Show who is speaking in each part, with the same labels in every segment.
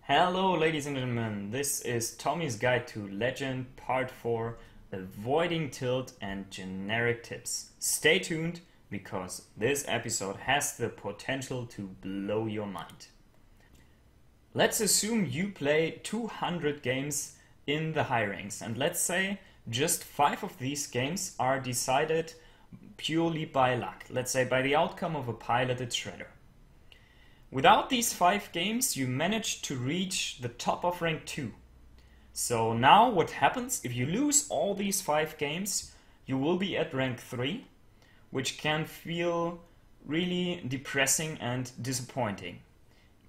Speaker 1: Hello ladies and gentlemen, this is Tommy's Guide to Legend Part 4, Avoiding Tilt and Generic Tips. Stay tuned because this episode has the potential to blow your mind. Let's assume you play 200 games in the high ranks, and let's say just 5 of these games are decided purely by luck, let's say by the outcome of a piloted shredder. Without these 5 games, you managed to reach the top of rank 2. So now what happens if you lose all these 5 games? You will be at rank 3, which can feel really depressing and disappointing.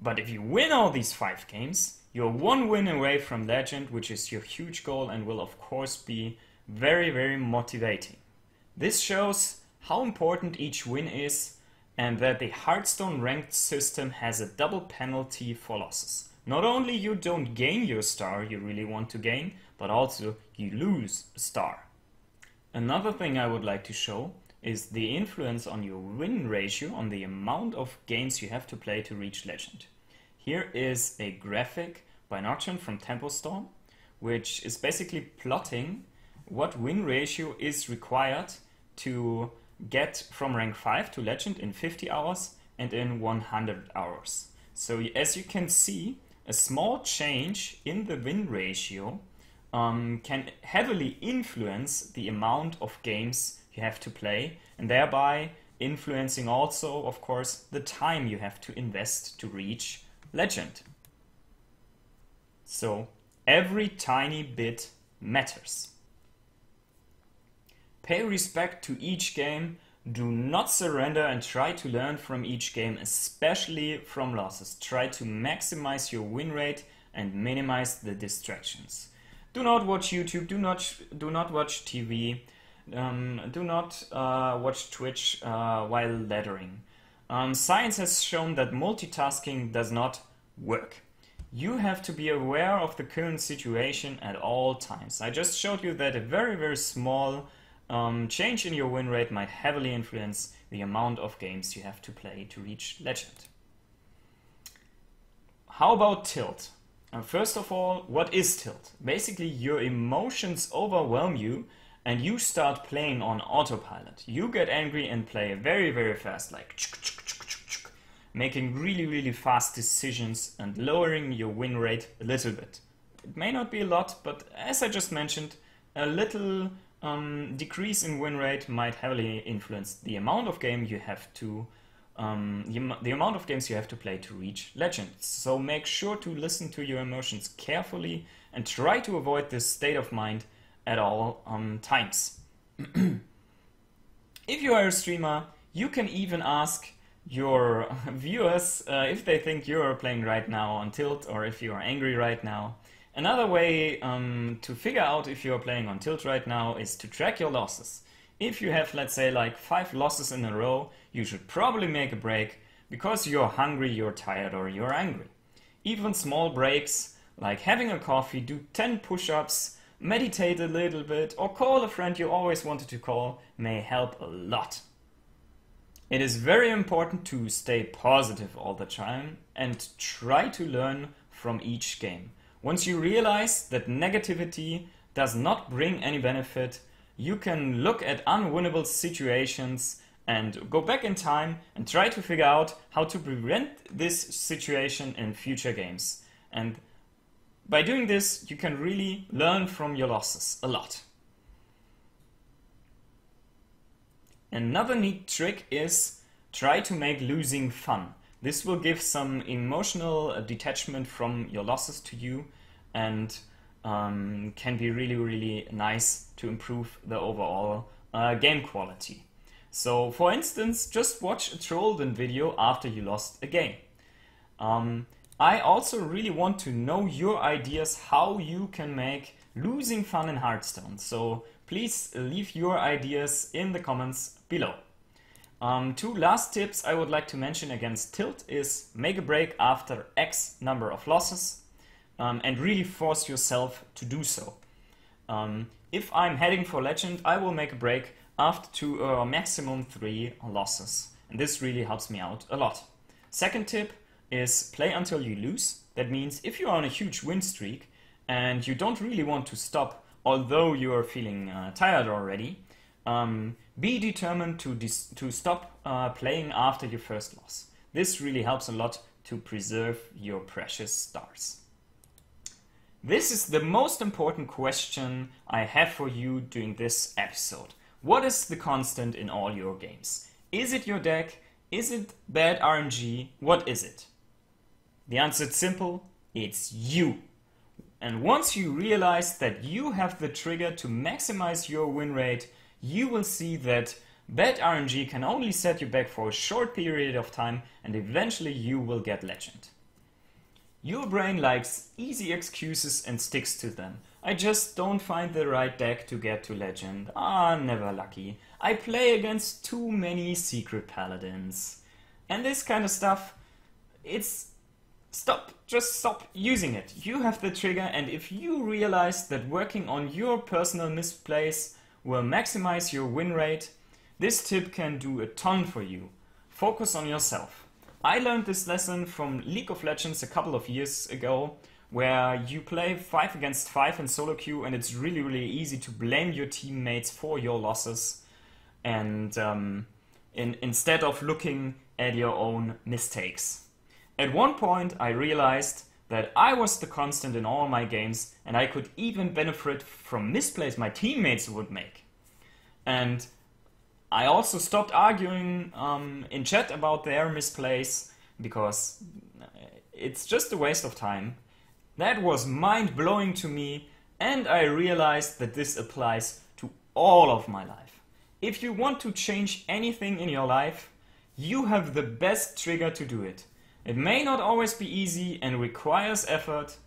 Speaker 1: But if you win all these 5 games, you're 1 win away from Legend, which is your huge goal and will of course be very, very motivating. This shows how important each win is, and that the Hearthstone ranked system has a double penalty for losses. Not only you don't gain your star you really want to gain, but also you lose a star. Another thing I would like to show is the influence on your win ratio, on the amount of games you have to play to reach Legend. Here is a graphic by Nocturne from Tempostorm, which is basically plotting what win ratio is required to get from rank 5 to Legend in 50 hours and in 100 hours. So as you can see, a small change in the win ratio can heavily influence the amount of games you have to play, and thereby influencing also, of course, the time you have to invest to reach Legend. So every tiny bit matters. Pay respect to each game, do not surrender, and try to learn from each game, especially from losses. Try to maximize your win rate and minimize the distractions. Do not watch YouTube, do not watch TV, do not watch Twitch while laddering. Science has shown that multitasking does not work. You have to be aware of the current situation at all times. I just showed you that a very, very small change in your win rate might heavily influence the amount of games you have to play to reach Legend. How about tilt? First of all, what is tilt? Basically, your emotions overwhelm you and you start playing on autopilot. You get angry and play very, very fast, like making really, really fast decisions and lowering your win rate a little bit. It may not be a lot, but as I just mentioned, a little decrease in win rate might heavily influence the amount of game you have to the amount of games you have to play to reach Legend. So make sure to listen to your emotions carefully and try to avoid this state of mind at all times. If you are a streamer, you can even ask your viewers if they think you are playing right now on tilt or if you are angry right now. Another way to figure out if you're playing on tilt right now is to track your losses. If you have, let's say, like 5 losses in a row, you should probably make a break because you're hungry, you're tired, or you're angry. Even small breaks, like having a coffee, do 10 push-ups, meditate a little bit, or call a friend you always wanted to call, may help a lot. It is very important to stay positive all the time and try to learn from each game. Once you realize that negativity does not bring any benefit, you can look at unwinnable situations and go back in time and try to figure out how to prevent this situation in future games. And by doing this, you can really learn from your losses a lot. Another neat trick is try to make losing fun. This will give some emotional detachment from your losses to you and can be really, really nice to improve the overall game quality. So, for instance, just watch a Trollden video after you lost a game. I also really want to know your ideas how you can make losing fun in Hearthstone. So please leave your ideas in the comments below. 2 last tips I would like to mention against tilt is make a break after X number of losses and really force yourself to do so. If I'm heading for Legend, I will make a break after 2 or maximum 3 losses, and this really helps me out a lot. Second tip, is play until you lose. That means if you are on a huge win streak and you don't really want to stop, although you are feeling tired already, be determined to stop playing after your first loss. This really helps a lot to preserve your precious stars. This is the most important question I have for you during this episode. What is the constant in all your games? Is it your deck? Is it bad RNG? What is it? The answer is simple, it's you. And once you realize that you have the trigger to maximize your win rate, you will see that bad RNG can only set you back for a short period of time and eventually you will get legend. Your brain likes easy excuses and sticks to them. I just don't find the right deck to get to legend. Never lucky. I play against too many secret paladins. And this kind of stuff, just stop using it. You have the trigger, and if you realize that working on your personal misplays will maximize your win rate, this tip can do a ton for you. Focus on yourself. I learned this lesson from League of Legends a couple of years ago, where you play 5 against 5 in solo queue and it's really easy to blame your teammates for your losses, and instead of looking at your own mistakes. At one point I realized that I was the constant in all my games and I could even benefit from misplays my teammates would make. And I also stopped arguing in chat about their misplays because it's just a waste of time. That was mind-blowing to me, and I realized that this applies to all of my life. If you want to change anything in your life, you have the best trigger to do it. It may not always be easy and requires effort,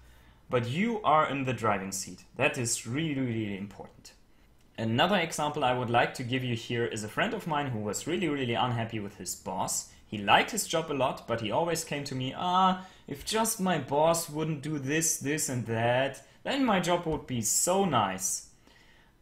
Speaker 1: but you are in the driving seat. That is really important. Another example I would like to give you here is a friend of mine who was really unhappy with his boss. He liked his job a lot, but he always came to me, if just my boss wouldn't do this and that, then my job would be so nice.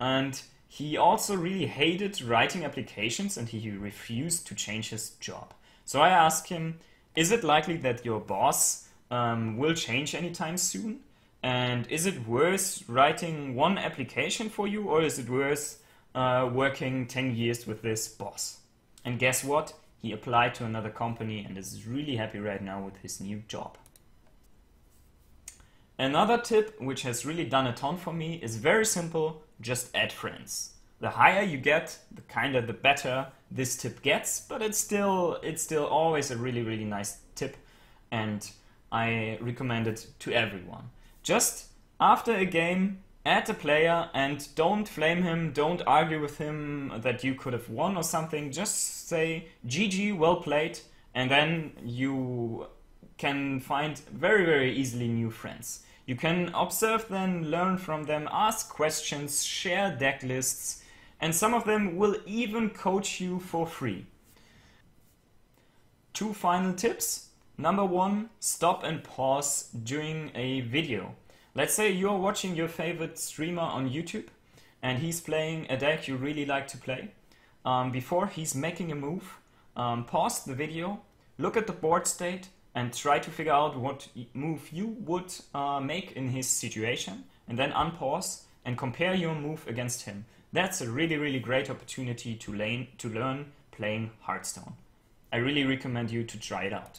Speaker 1: And he also really hated writing applications and he refused to change his job. So I asked him, is it likely that your boss will change anytime soon? And is it worth writing one application for you, or is it worth working 10 years with this boss? And guess what? He applied to another company and is really happy right now with his new job. Another tip which has really done a ton for me is very simple, just add friends. The higher you get, the better this tip gets, but it's still always a really nice tip, and I recommend it to everyone. Just after a game, add a player and don't flame him, don't argue with him that you could have won or something. Just say GG, well played, and then you can find very easily new friends. You can observe them, learn from them, ask questions, share deck lists, and some of them will even coach you for free. 2 final tips. Number 1, stop and pause during a video. Let's say you're watching your favorite streamer on YouTube and he's playing a deck you really like to play. Before he's making a move, pause the video, look at the board state and try to figure out what move you would make in his situation, and then unpause and compare your move against him. That's a really great opportunity to learn playing Hearthstone. I really recommend you to try it out.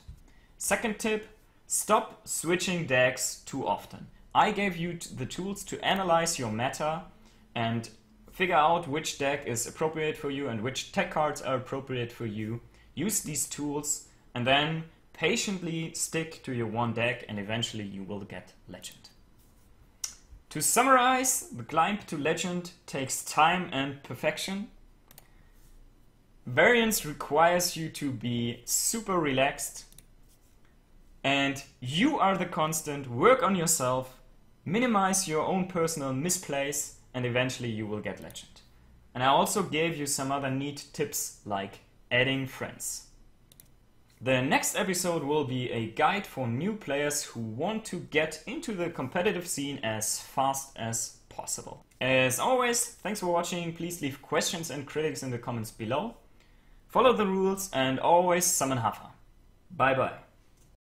Speaker 1: Second tip, stop switching decks too often. I gave you the tools to analyze your meta and figure out which deck is appropriate for you and which tech cards are appropriate for you. Use these tools and then patiently stick to your one deck, and eventually you will get legend. To summarize, the climb to legend takes time and perfection. Variance requires you to be super relaxed. And you are the constant. Work on yourself, minimize your own personal misplays, and eventually you will get legend. And I also gave you some other neat tips like adding friends. The next episode will be a guide for new players who want to get into the competitive scene as fast as possible. As always, thanks for watching. Please leave questions and critics in the comments below. Follow the rules and always summon Hafa. Bye bye.